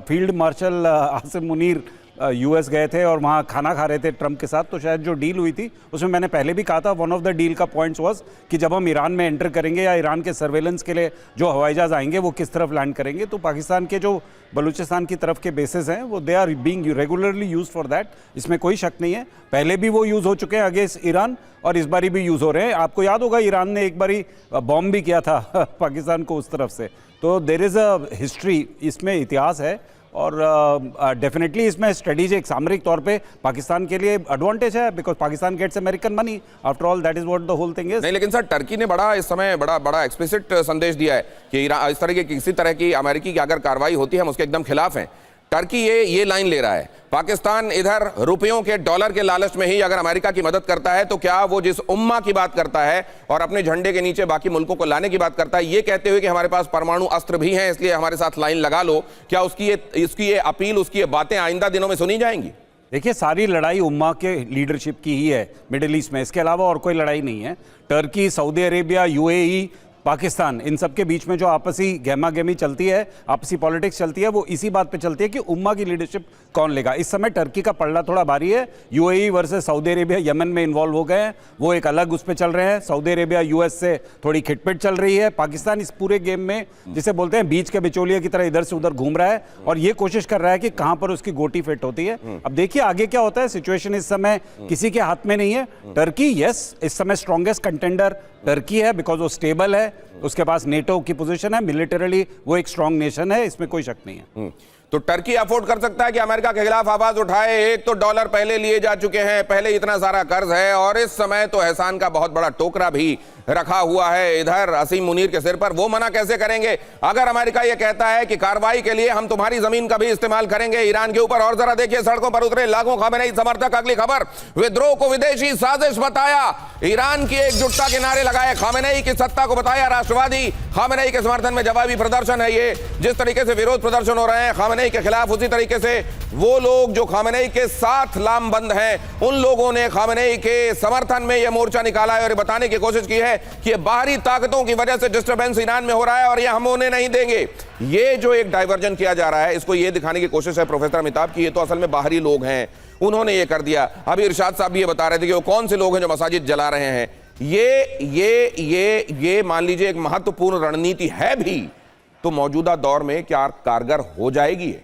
B: field marshal Asim Munir US गए थे और वहाँ खाना खा रहे थे ट्रंप के साथ, तो शायद जो डील हुई थी उसमें मैंने पहले भी कहा था, वन ऑफ द डील का पॉइंट्स वाज कि जब हम ईरान में एंटर करेंगे या ईरान के सर्वेलेंस के लिए जो हवाई जहाज आएंगे वो किस तरफ लैंड करेंगे। तो पाकिस्तान के जो बलूचिस्तान की तरफ के बेसेस हैं वो they are being regularly used for that, इसमें कोई शक नहीं है। पहले भी वो यूज़ हो चुके हैं अगेंस्ट ईरान और इस बारी भी यूज़ हो रहे हैं। आपको याद होगा ईरान ने एक बारी बॉम्ब भी किया था पाकिस्तान को उस तरफ से। तो देयर इज़ अ हिस्ट्री, इसमें इतिहास है और डेफिनेटली इसमें स्ट्रेटेजिक सामरिक तौर पे पाकिस्तान के लिए एडवांटेज है, because Pakistan gets American money, after all that is what the whole thing is.
A: नहीं, लेकिन सर टर्की ने बड़ा इस समय बड़ा एक्सप्लिसिट संदेश दिया है कि इस तरह की किसी तरह की अमेरिकी की अगर कार्रवाई होती है हम उसके एकदम खिलाफ हैं। टर्की ये लाइन ले रहा है, पाकिस्तान इधर रुपयों के डॉलर के लालच में ही अगर अमेरिका की मदद करता है तो क्या वो जिस उम्मा की बात करता है और अपने झंडे के नीचे बाकी मुल्कों को लाने की बात करता है, ये कहते हुए कि हमारे पास परमाणु अस्त्र भी हैं इसलिए हमारे साथ लाइन लगा लो, क्या उसकी ये अपील, उसकी ये बातें आइंदा दिनों में सुनी जाएंगी?
B: देखिए, सारी लड़ाई उम्मा के लीडरशिप की ही है मिडिल ईस्ट में, इसके अलावा और कोई लड़ाई नहीं है। Turkey, Saudi Arabia, UAE, Pakistan, इन सब के बीच में जो आपसी गहमा गहमी चलती है, आपसी पॉलिटिक्स चलती है, वो इसी बात पे चलती है कि उम्मा की लीडरशिप कौन लेगा। इस समय टर्की का पलड़ा थोड़ा भारी है। UAE versus Saudi Arabia Yemen में इन्वॉल्व हो गए हैं, वो एक अलग उस पर चल रहे हैं। सऊदी अरेबिया यूएस से थोड़ी खिटपिट चल रही है। पाकिस्तान इस पूरे गेम में जिसे बोलते हैं बीच के बिचौलिए की तरह इधर से उधर घूम रहा है और ये कोशिश कर रहा है कि कहां पर उसकी गोटी फिट होती है। अब देखिए आगे क्या होता है। सिचुएशन इस समय किसी के हाथ में नहीं है। टर्की यस इस समय स्ट्रॉन्गेस्ट कंटेंडर टर्की है, बिकॉज वो स्टेबल है, उसके पास नेटो की पोजीशन है, मिलिटरली वो एक स्ट्रॉन्ग नेशन है, इसमें कोई शक नहीं है।
A: तो टर्की अफोर्ड कर सकता है कि अमेरिका के खिलाफ आवाज उठाए। एक तो डॉलर पहले लिए जा चुके हैं, पहले इतना सारा कर्ज है और इस समय तो एहसान का बहुत बड़ा टोकरा भी रखा हुआ है इधर असीम मुनीर के सिर पर। वो मना कैसे करेंगे? अगर अमेरिका ये कहता है कि कार्रवाई के लिए हम तुम्हारी जमीन का भी इस्तेमाल करेंगे ईरान के ऊपर, और जरा देखिए सड़कों पर उतरे लाखों खामेनेई समर्थक। अगली खबर, विद्रोह को विदेशी साजिश बताया, ईरान की एकजुटता के नारे लगाए, खामेनेई की सत्ता को बताया राष्ट्रवादी। खामेनेई के समर्थन में जवाबी प्रदर्शन है ये। जिस तरीके से विरोध प्रदर्शन हो रहे हैं खामेनेई के खिलाफ, उसी तरीके से वो लोग जो खामेनेई के साथ लामबंद हैं, उन लोगों ने खामेनेई के समर्थन में यह मोर्चा निकाला है और बताने की कोशिश की है कि बाहरी ताकतों की वजह से डिस्टर्बेंस ईरान में हो रहा है और यह हम होने नहीं देंगे। ये जो एक डाइवर्जन किया जा रहा है, इसको ये दिखाने की कोशिश है प्रोफेसर अमिताभ की ये तो असल में बाहरी लोग हैं, उन्होंने ये कर दिया। अभी इरशाद साहब भी ये बता रहे थे कि वो कौन से लोग हैं जो मसाजिद जला रहे हैं। ये मान लीजिए एक महत्वपूर्ण रणनीति है भी, तो मौजूदा दौर में क्या कारगर हो जाएगी?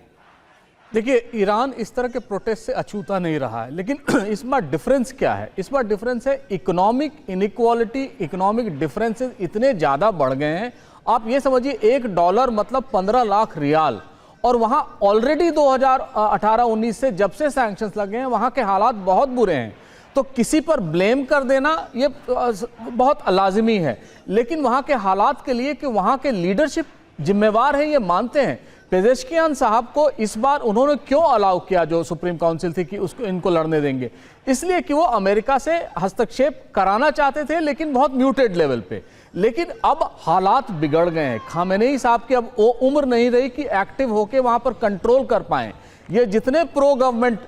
D: देखिए, ईरान इस तरह के प्रोटेस्ट से अछूता नहीं रहा है, लेकिन इस बार डिफरेंस क्या है? इस बार डिफरेंस है इकोनॉमिक इनइक्वालिटी, इकोनॉमिक डिफरेंसेस इतने ज़्यादा बढ़ गए हैं। आप ये समझिए $1 मतलब 15 लाख रियाल, और वहाँ ऑलरेडी 2018-19 से जब से सैंक्शंस लगे हैं वहाँ के हालात बहुत बुरे हैं। तो किसी पर ब्लेम कर देना ये बहुत लाजिमी है, लेकिन वहाँ के हालात के लिए कि वहाँ के लीडरशिप जिम्मेवार है ये मानते हैं। पेजेश्कियान साहब को इस बार उन्होंने क्यों अलाउ किया, जो सुप्रीम काउंसिल थी कि उसको इनको लड़ने देंगे, इसलिए कि वो अमेरिका से हस्तक्षेप कराना चाहते थे, लेकिन बहुत म्यूटेड लेवल पे। लेकिन अब हालात बिगड़ गए हैं। खामेनेई साहब की अब वो उम्र नहीं रही कि एक्टिव होकर वहां पर कंट्रोल कर पाएं। ये जितने प्रो गवर्नमेंट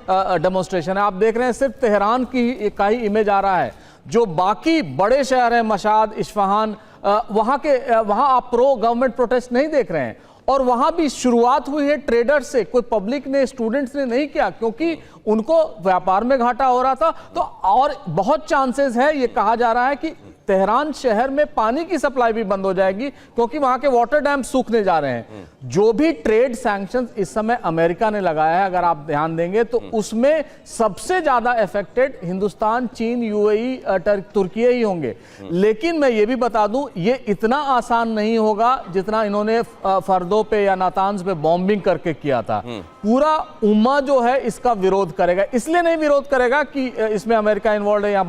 D: डेमोन्स्ट्रेशन है आप देख रहे हैं, सिर्फ तेहरान की का ही इमेज आ रहा है। जो बाकी बड़े शहर हैं, मशाद, इस्फहान, वहां आप प्रो गवर्नमेंट प्रोटेस्ट नहीं देख रहे हैं। और वहां भी शुरुआत हुई है ट्रेडर्स से, कोई पब्लिक ने, स्टूडेंट्स ने नहीं किया, क्योंकि उनको व्यापार में घाटा हो रहा था। तो और बहुत चांसेस है, ये कहा जा रहा है कि तेहरान शहर में पानी की सप्लाई भी बंद हो जाएगी, क्योंकि वहां के वाटर डैम सूखने जा रहे हैं। जो भी ट्रेड सैंक्शंस इस समय अमेरिका ने लगाया है, अगर आप ध्यान देंगे तो उसमें सबसे ज्यादा इफेक्टेड हिंदुस्तान, चीन, यूएई, तुर्की ही होंगे। लेकिन मैं ये भी बता दूं, ये इतना आसान नहीं होगा जितना इन्होंने फर्दों पे या नातांज पे बॉम्बिंग करके किया था। पूरा उम्मा जो है इसका विरोध करेगा। इसलिए नहीं विरोध करेगा कि इसमें अमेरिका इन्वॉल्व है या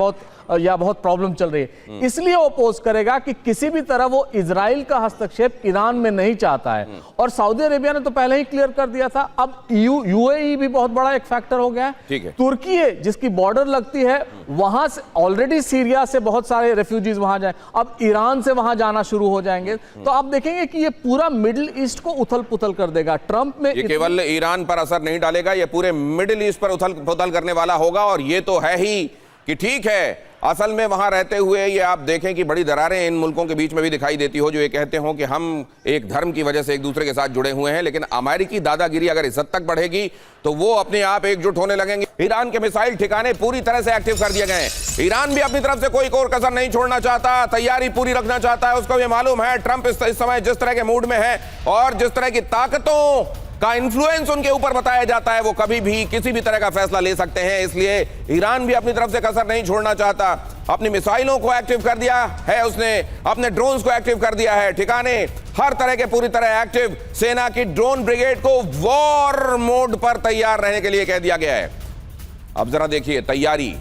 D: बहुत प्रॉब्लम चल रही है, इसलिए ओपोज करेगा कि किसी भी तरह वो इजराइल का हस्तक्षेप ईरान में नहीं चाहता है। और सऊदी अरेबिया ने तो पहले ही क्लियर कर दिया था। अब यूएई भी बहुत बड़ा एक फैक्टर हो गया है। तुर्की है जिसकी बॉर्डर लगती है, वहां से ऑलरेडी सीरिया से बहुत सारे रेफ्यूजीज वहां जाए, अब ईरान से वहां जाना शुरू हो जाएंगे। तो आप देखेंगे कि ये पूरा मिडिल ईस्ट को उथल पुथल कर देगा। ट्रंप में
A: ये केवल ईरान पर असर नहीं डालेगा, ये पूरे मिडिल ईस्ट पर उथल पुथल करने वाला होगा। और ये तो है ही कि ठीक है, असल में वहां रहते हुए ये आप देखें कि बड़ी दरारें इन मुल्कों के बीच में भी दिखाई देती हो जो ये कहते हो कि हम एक धर्म की वजह से एक दूसरे के साथ जुड़े हुए हैं, लेकिन अमेरिकी दादागिरी अगर इस हद तक बढ़ेगी तो वो अपने आप एकजुट होने लगेंगे। ईरान के मिसाइल ठिकाने पूरी तरह से एक्टिव कर दिए गए हैं। ईरान भी अपनी तरफ से कोई और कसर नहीं छोड़ना चाहता, तैयारी पूरी रखना चाहता है। उसको ये मालूम है ट्रंप इस समय जिस तरह के मूड में है और जिस तरह की ताकतों का इन्फ्लुएंस उनके ऊपर बताया जाता है, वो कभी भी किसी भी तरह का फैसला ले सकते हैं। इसलिए ईरान भी अपनी तरफ से कसर नहीं छोड़ना चाहता। अपनी मिसाइलों को एक्टिव कर दिया है उसने, अपने ड्रोन्स को एक्टिव कर दिया है, ठिकाने हर तरह के पूरी तरह एक्टिव। सेना की ड्रोन ब्रिगेड को वॉर मोड पर तैयार रहने के लिए कह दिया गया है। अब जरा देखिए तैयारी,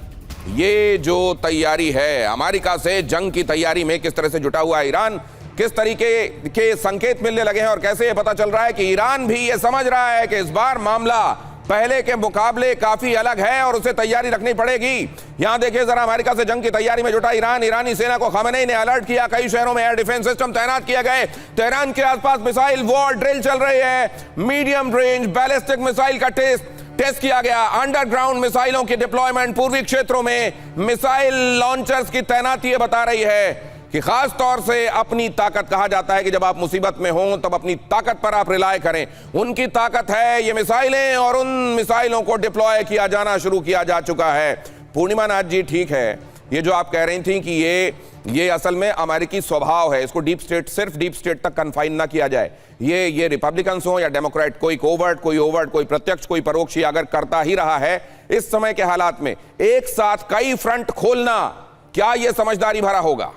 A: ये जो तैयारी है अमेरिका से जंग की तैयारी में किस तरह से जुटा हुआ है ईरान, किस तरीके के संकेत मिलने लगे हैं और कैसे ये पता चल रहा है कि ईरान भी ये समझ रहा है कि इस बार मामला पहले के मुकाबले काफी अलग है और उसे तैयारी रखनी पड़ेगी। यहां देखिए जरा अमेरिका से जंग की तैयारी में जुटा ईरान। ईरानी सेना को खमेनेई ने अलर्ट किया, कई शहरों में एयर डिफेंस सिस्टम तैनात किए गए। तेहरान के आसपास मिसाइल वॉर ड्रिल चल रही है। मीडियम रेंज बैलिस्टिक मिसाइल का टेस्ट किया गया। अंडरग्राउंड मिसाइलों की डिप्लॉयमेंट, पूर्वी क्षेत्रों में मिसाइल लॉन्चर्स की तैनाती ये बता रही है कि खास तौर से अपनी ताकत, कहा जाता है कि जब आप मुसीबत में हों तब अपनी ताकत पर आप रिलाय करें। उनकी ताकत है ये मिसाइलें और उन मिसाइलों को डिप्लॉय किया जाना शुरू किया जा चुका है। पूर्णिमा नाथ जी, ठीक है, ये जो आप कह रही थी कि ये असल में अमेरिकी स्वभाव है, इसको डीप स्टेट, सिर्फ डीप स्टेट तक कन्फाइन ना किया जाए। ये रिपब्लिकन्स हो या डेमोक्रेट, कोई कोवर्ट, कोई ओवर्ट, कोई प्रत्यक्ष, कोई परोक्ष, अगर करता ही रहा है इस समय के हालात में एक साथ कई फ्रंट खोलना, क्या यह समझदारी भरा होगा?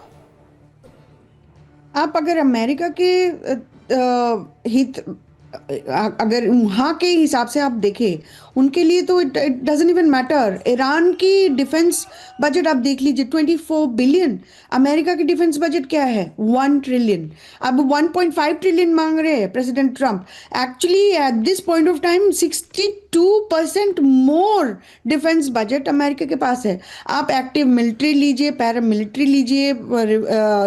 C: आप अगर अमेरिका के हित, अगर वहाँ के हिसाब से आप देखें, उनके लिए तो it doesn't even matter. Iran की डिफेंस बजट आप देख लीजिए, 24 बिलियन। अमेरिका की डिफेंस बजट क्या है? 1 ट्रिलियन। अब 1.5 ट्रिलियन मांग रहे हैं president Trump. Actually at this point of time 62% more defence budget America के पास है। आप एक्टिव मिलिट्री लीजिए, पैरा मिलिट्री लीजिए,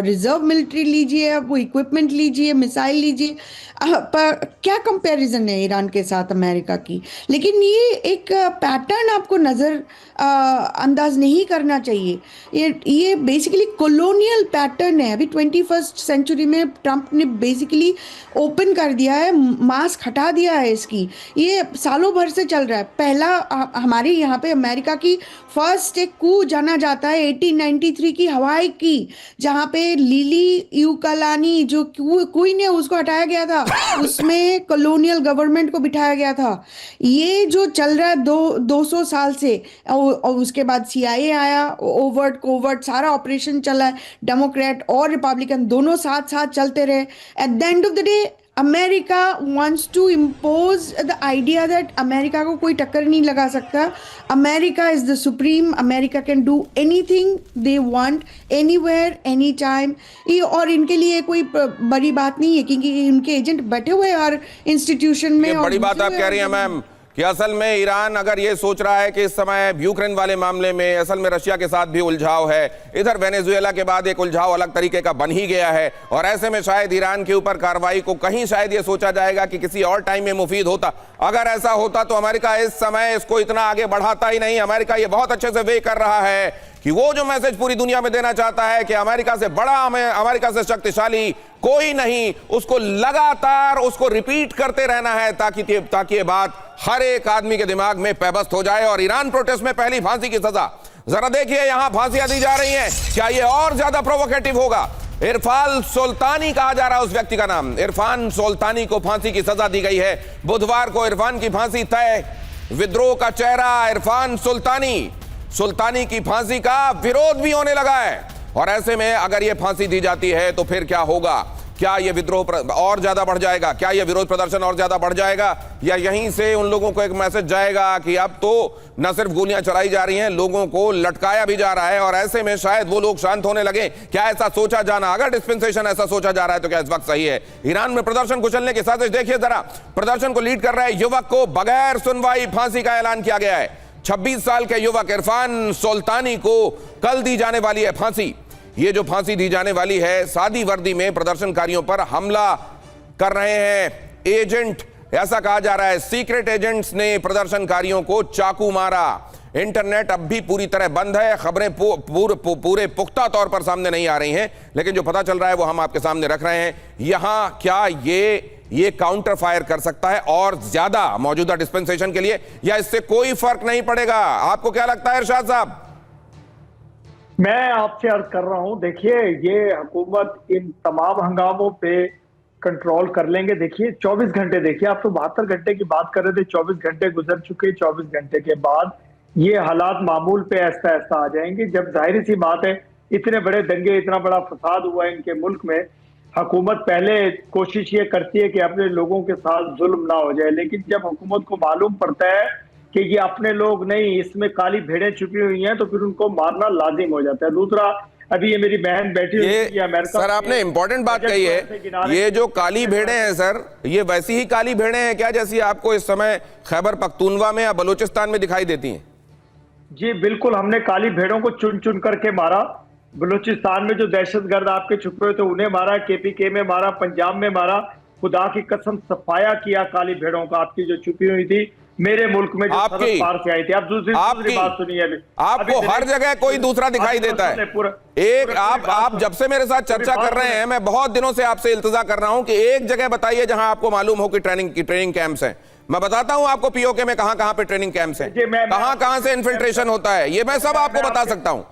C: रिजर्व मिलिट्री लीजिए, आप वो इक्विपमेंट लीजिए, मिसाइल लीजिए, पर क्या कंपैरिजन है ईरान के साथ अमेरिका की। लेकिन ये एक पैटर्न आपको नज़र अंदाज नहीं करना चाहिए। ये बेसिकली कॉलोनियल पैटर्न है। अभी 21st सेंचुरी में ट्रंप ने बेसिकली ओपन कर दिया है, मास्क हटा दिया है इसकी। ये सालों भर से चल रहा है। पहला हमारे यहाँ पे अमेरिका की फर्स्ट एक कू जाना जाता है 1893 की हवाई की, जहाँ पे लिली यूकालानी जो क्वीन है उसको हटाया गया था, उसमें कॉलोनियल गवर्नमेंट को बिठाया गया था। ये जो चल रहा है 200 साल से, और उसके बाद CIA आया, ओवर्ट कोवर्ट सारा ऑपरेशन चला है। डेमोक्रेट और रिपब्लिकन दोनों साथ साथ चलते रहे। At the end of the day America wants to impose the idea that America को कोई टक्कर नहीं लगा सकता। America is the supreme, America can do anything they want, anywhere, anytime। ये और इनके लिए कोई बड़ी बात नहीं है क्योंकि इनके एजेंट बैठे हुए हैं हर इंस्टीट्यूशन में।
A: ये बड़ी बात आप कह रही हैं मैम कि असल में ईरान अगर ये सोच रहा है कि इस समय यूक्रेन वाले मामले में असल में रशिया के साथ भी उलझाव है, इधर वेनेजुएला के बाद एक उलझाव अलग तरीके का बन ही गया है, और ऐसे में शायद ईरान के ऊपर कार्रवाई को कहीं शायद ये सोचा जाएगा कि किसी और टाइम में मुफीद होता। अगर ऐसा होता तो अमेरिका इस समय इसको इतना आगे बढ़ाता ही नहीं। अमेरिका ये बहुत अच्छे से वे कर रहा है कि वो जो मैसेज पूरी दुनिया में देना चाहता है कि अमेरिका से बड़ा, अमेरिका से शक्तिशाली कोई नहीं, उसको लगातार उसको रिपीट करते रहना है ताकि ये बात हर एक आदमी के दिमाग में पैबस्त हो जाए। और ईरान प्रोटेस्ट में पहली फांसी की सजा, जरा देखिए यहां फांसियां दी जा रही हैं, क्या ये और ज्यादा प्रोवोकेटिव होगा? इरफान सुल्तानी कहा जा रहा है उस व्यक्ति का नाम, इरफान सुल्तानी को फांसी की सजा दी गई है। बुधवार को इरफान की फांसी तय। विद्रोह का चेहरा इरफान सुल्तानी की फांसी का विरोध भी होने लगा है। और ऐसे में अगर यह फांसी दी जाती है तो फिर क्या होगा? क्या यह विद्रोह और ज्यादा बढ़ जाएगा? क्या यह विरोध प्रदर्शन और ज्यादा बढ़ जाएगा? या यहीं से उन लोगों को एक मैसेज जाएगा कि अब तो न सिर्फ गोलियां चलाई जा रही हैं, लोगों को लटकाया भी जा रहा है, और ऐसे में शायद वो लोग शांत होने लगे? क्या ऐसा सोचा जाना, अगर डिस्पेंसेशन ऐसा सोचा जा रहा है तो क्या इस वक्त सही है? ईरान में प्रदर्शन कुचलने की साजिश देखिए जरा। प्रदर्शन को लीड कर रहे युवक को बगैर सुनवाई फांसी का ऐलान किया गया है। 26 साल के युवक इरफान सुल्तानी को कल दी जाने वाली है फांसी। ये जो फांसी दी जाने वाली है, सादी वर्दी में प्रदर्शनकारियों पर हमला कर रहे हैं एजेंट, ऐसा कहा जा रहा है सीक्रेट एजेंट्स ने प्रदर्शनकारियों को चाकू मारा। इंटरनेट अब भी पूरी तरह बंद है, खबरें पूरे पुख्ता तौर पर सामने नहीं आ रही हैं, लेकिन जो पता चल रहा है वो हम आपके सामने रख रहे हैं। यहां क्या ये काउंटर फायर कर सकता है और ज्यादा मौजूदा डिस्पेंसेशन के लिए, या इससे कोई फर्क नहीं पड़ेगा? आपको क्या लगता है इरशाद साहब?
E: मैं आपसे अर्ज कर रहा हूं, देखिए ये हुकूमत इन तमाम हंगामों पे कंट्रोल कर लेंगे। देखिए 24 घंटे, देखिए आप तो 72 घंटे की बात कर रहे थे, 24 घंटे गुजर चुके। 24 घंटे के बाद ये हालात मामूल पे ऐसा आ जाएंगे, जब जाहिर सी बात है इतने बड़े दंगे, इतना बड़ा फसाद हुआ है इनके मुल्क में। हुकूमत पहले कोशिश ये करती है कि अपने लोगों के साथ जुल्म ना हो जाए, लेकिन जब हुकूमत को मालूम पड़ता है कि ये अपने लोग नहीं, इसमें काली भेड़ें छुपी हुई हैं, तो फिर उनको मारना लाजिम हो जाता है। दूसरा, अभी ये मेरी बहन बैठी हुई है अमेरिका।
A: सर आपने इंपॉर्टेंट बात कही है, ये जो काली भेड़ें हैं सर, ये वैसी ही काली भेड़ें हैं क्या जैसी आपको इस समय खैबर पख्तूनवा में या बलूचिस्तान में दिखाई देती हैं?
E: जी बिल्कुल, हमने काली भेड़ों को चुन चुन करके मारा। बलूचिस्तान में जो दहशतगर्द आपके छुपे हुए थे उन्हें मारा, KPK में मारा, पंजाब में मारा। खुदा की कसम सफाया किया काली भेड़ों का, आपकी जो छुपी हुई थी मेरे मुल्क में, जो सरहद पार से आई थी। आप दूसरी बात सुनिए,
A: आपको हर जगह कोई दूसरा दिखाई देता है। एक आप जब से मेरे साथ चर्चा कर रहे हैं, मैं बहुत दिनों से आपसे इल्तजा कर रहा हूं कि एक जगह बताइए जहां आपको मालूम हो कि ट्रेनिंग कैंप्स हैं। मैं बताता हूं आपको POK में कहां पे ट्रेनिंग कैंप्स हैं, कहां से इन्फिल्ट्रेशन होता है, ये मैं सब आपको बता सकता हूं।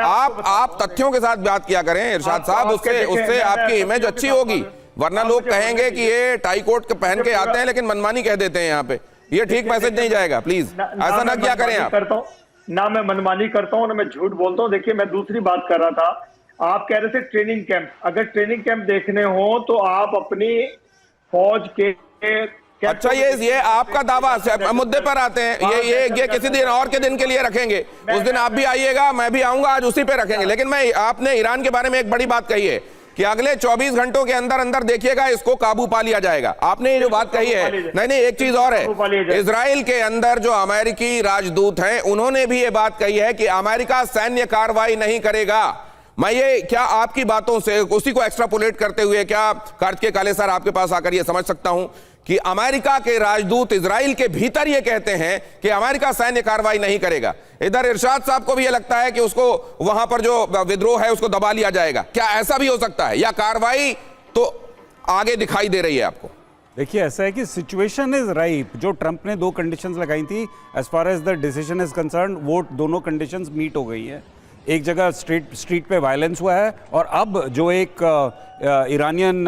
A: आप तथ्यों के साथ बात किया करें इरशाद साहब, उससे आपकी इमेज अच्छी होगी, वरना लोग कहेंगे कि ये टाई कोट पहन के आते हैं लेकिन मनमानी कह देते हैं यहाँ पे। ये ठीक मैसेज नहीं जाएगा, प्लीज ऐसा ना किया करें आप।
E: ना मैं मनमानी करता हूं ना मैं झूठ बोलता हूं। देखिए मैं दूसरी बात कर रहा था, आप कह रहे थे ट्रेनिंग कैंप, अगर ट्रेनिंग कैंप देखने हो तो आप अपनी फौज के
A: अच्छा, ये आपका दावा, मुद्दे पर आते हैं, ये किसी दिन और के दिन के लिए रखेंगे, उस दिन आप भी आइएगा मैं भी आऊंगा, आज उसी पे रखेंगे। लेकिन आपने ईरान के बारे में एक बड़ी बात कही है कि अगले 24 घंटों के अंदर देखिएगा इसको काबू पा लिया जाएगा। आपने ये जो बात कही है, नहीं एक चीज और है, इजराइल के अंदर जो अमेरिकी राजदूत हैं उन्होंने भी ये बात कही है कि अमेरिका सैन्य कार्रवाई नहीं करेगा। मैं ये क्या आपकी बातों से उसी को एक्स्ट्रापोलेट करते हुए क्या कार्तिकेय काले सर आपके पास आकर ये समझ सकता हूं कि अमेरिका के राजदूत इजराइल के भीतर ये कहते हैं कि अमेरिका सैन्य कार्रवाई नहीं करेगा? इधर इरशाद साहब को भी ये लगता है कि उसको वहां पर जो विद्रोह है उसको दबा लिया जाएगा। क्या ऐसा भी हो सकता है या कार्रवाई तो आगे दिखाई दे रही है आपको?
B: देखिए ऐसा है कि सिचुएशन इज राइप। जो ट्रंप ने 2 कंडीशंस लगाई थी, as far as the decision is concerned, वो दोनों कंडीशंस मीट हो गई है। एक जगह स्ट्रीट पे वायलेंस हुआ है, और अब जो एक ईरानियन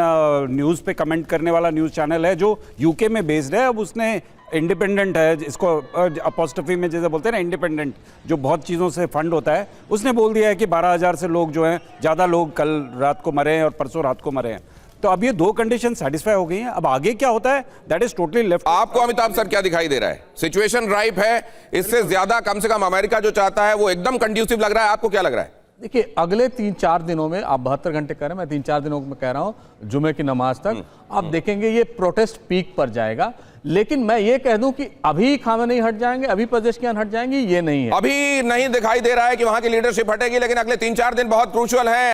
B: न्यूज़ पे कमेंट करने वाला न्यूज़ चैनल है जो UK में बेस्ड है, अब उसने इंडिपेंडेंट है, इसको अपॉस्ट्रोफी में जैसे बोलते हैं ना इंडिपेंडेंट, जो बहुत चीज़ों से फंड होता है, उसने बोल दिया है कि 12,000 से लोग जो हैं, ज़्यादा लोग कल रात को मरे हैं और परसों रात को मरे हैं। तो अब ये 2 कंडीशन सेटिस्फाई हो गई हैं। अब आगे क्या होता है दैट इज टोटली लेफ्ट।
A: आपको अमिताभ सर क्या दिखाई दे रहा है? सिचुएशन राइप है, इससे ज्यादा कम से कम अमेरिका जो चाहता है वो एकदम कंड्यूसिव लग रहा है, आपको क्या लग रहा है?
D: देखिए अगले 3-4 दिनों में, आप 72 घंटे कह रहे हैं, मैं 3-4 दिनों में कह रहा हूं, जुमे की नमाज तक आप देखेंगे ये प्रोटेस्ट पीक पर जाएगा। लेकिन मैं ये कह दूं कि अभी खामेनी हट जाएंगे, अभी पेजेश्कियान हट जाएंगी, ये नहीं है।
A: अभी नहीं दिखाई दे रहा है कि वहां की लीडरशिप हटेगी, लेकिन अगले 3-4 दिन बहुत क्रूशियल है।